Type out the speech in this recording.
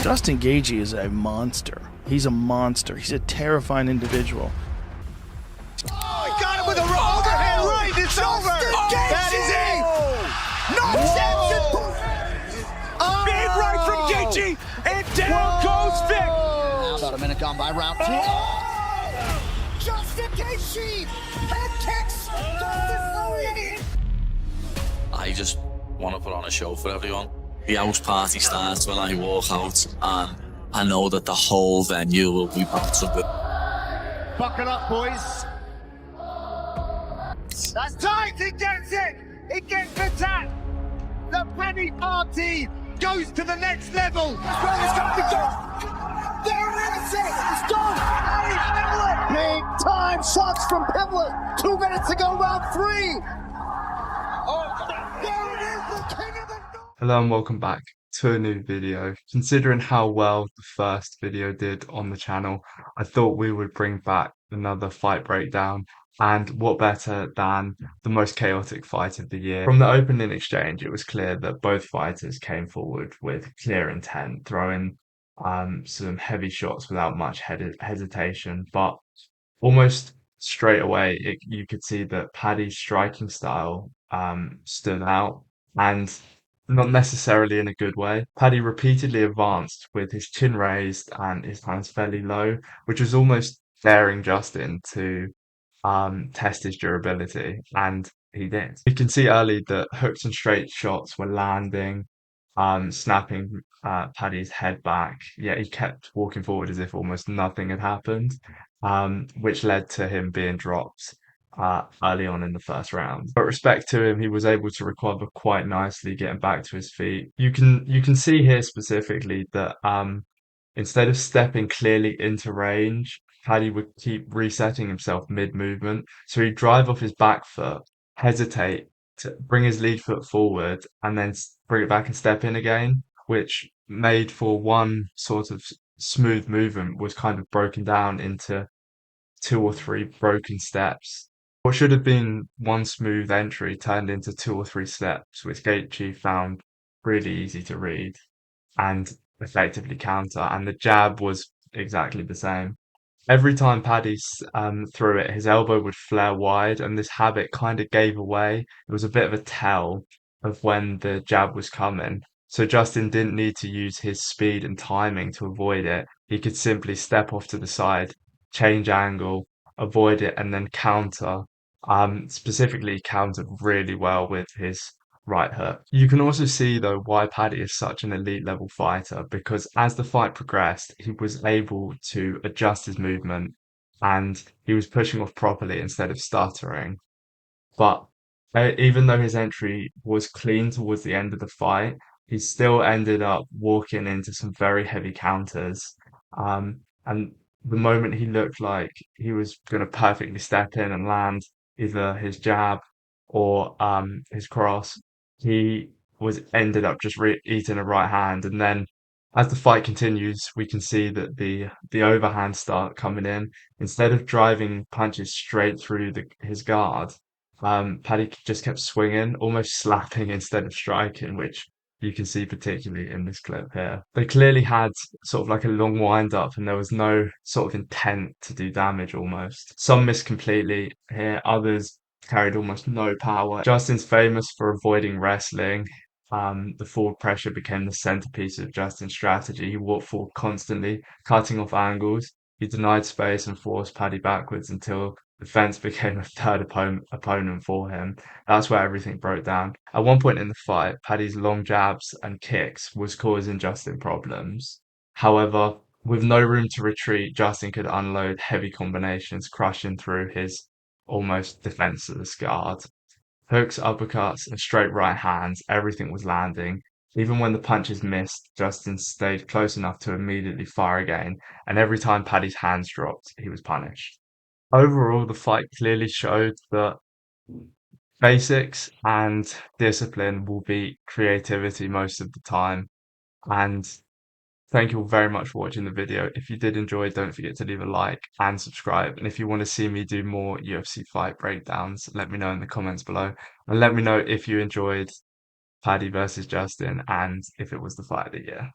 Justin Gaethje is a monster. He's a monster. He's a terrifying individual. Oh, he got him with a overhand right. It's over. That is it. No exception. Big right from Gaethje, and down goes Vic. About a minute gone by round two. Justin Gaethje head kicks. I just want to put on a show for everyone. The house party starts when I walk out, and I know that the whole venue will be bouncing. Buckle up, boys. That's tight. He gets it. He gets the tap. The Paddy party goes to the next level. Well, it's got to be done. There it is. It's done. Paddy Pimblett. Big time shots from Pimblett. 2 minutes to go, round three. Oh, there it is. The king of the north. Hello and welcome back to a new video. Considering how well the first video did on the channel, I thought we would bring back another fight breakdown, and what better than the most chaotic fight of the year. From the opening exchange, it was clear that both fighters came forward with clear intent, throwing some heavy shots without much hesitation, but almost straight away you could see that Paddy's striking style stood out, and not necessarily in a good way. Paddy repeatedly advanced with his chin raised and his hands fairly low, which was almost daring Justin to test his durability, and he did. You can see early that hooks and straight shots were landing, snapping Paddy's head back, yet he kept walking forward as if almost nothing had happened, which led to him being dropped early on in the first round. But respect to him, he was able to recover quite nicely, getting back to his feet. You can see here specifically that instead of stepping clearly into range, Paddy would keep resetting himself mid-movement. So he'd drive off his back foot, hesitate to bring his lead foot forward, and then bring it back and step in again, which made for one sort of smooth movement was kind of broken down into 2 or 3 broken steps. What should have been one smooth entry turned into 2 or 3 steps, which Gaethje found really easy to read and effectively counter. And the jab was exactly the same. Every time Paddy threw it, his elbow would flare wide, and this habit kind of gave away. It was a bit of a tell of when the jab was coming. So Justin didn't need to use his speed and timing to avoid it. He could simply step off to the side, change angle, avoid it, and then counter. Specifically countered really well with his right hook. You can also see though why Paddy is such an elite level fighter, because as the fight progressed, he was able to adjust his movement and he was pushing off properly instead of stuttering. But even though his entry was clean towards the end of the fight, he still ended up walking into some very heavy counters. And the moment he looked like he was going to perfectly step in and land either his jab or his cross, he was ended up just eating a right hand. And then as the fight continues, we can see that the overhand start coming in. Instead of driving punches straight through his guard, Paddy just kept swinging, almost slapping instead of striking, which you can see particularly in this clip here. They clearly had sort of like a long wind up, and there was no sort of intent to do damage almost. Some missed completely here, others carried almost no power. Justin's famous for avoiding wrestling. The forward pressure became the centerpiece of Justin's strategy. He walked forward constantly, cutting off angles. He denied space and forced Paddy backwards until the fence became a third opponent for him. That's where everything broke down. At one point in the fight, Paddy's long jabs and kicks was causing Justin problems. However, with no room to retreat, Justin could unload heavy combinations, crushing through his almost defenseless guard. Hooks, uppercuts, and straight right hands, everything was landing. Even when the punches missed, Justin stayed close enough to immediately fire again, and every time Paddy's hands dropped, he was punished. Overall, the fight clearly showed that basics and discipline will beat creativity most of the time. And thank you all very much for watching the video. If you did enjoy, don't forget to leave a like and subscribe. And if you want to see me do more UFC fight breakdowns, let me know in the comments below. And let me know if you enjoyed Paddy versus Justin and if it was the fight of the year.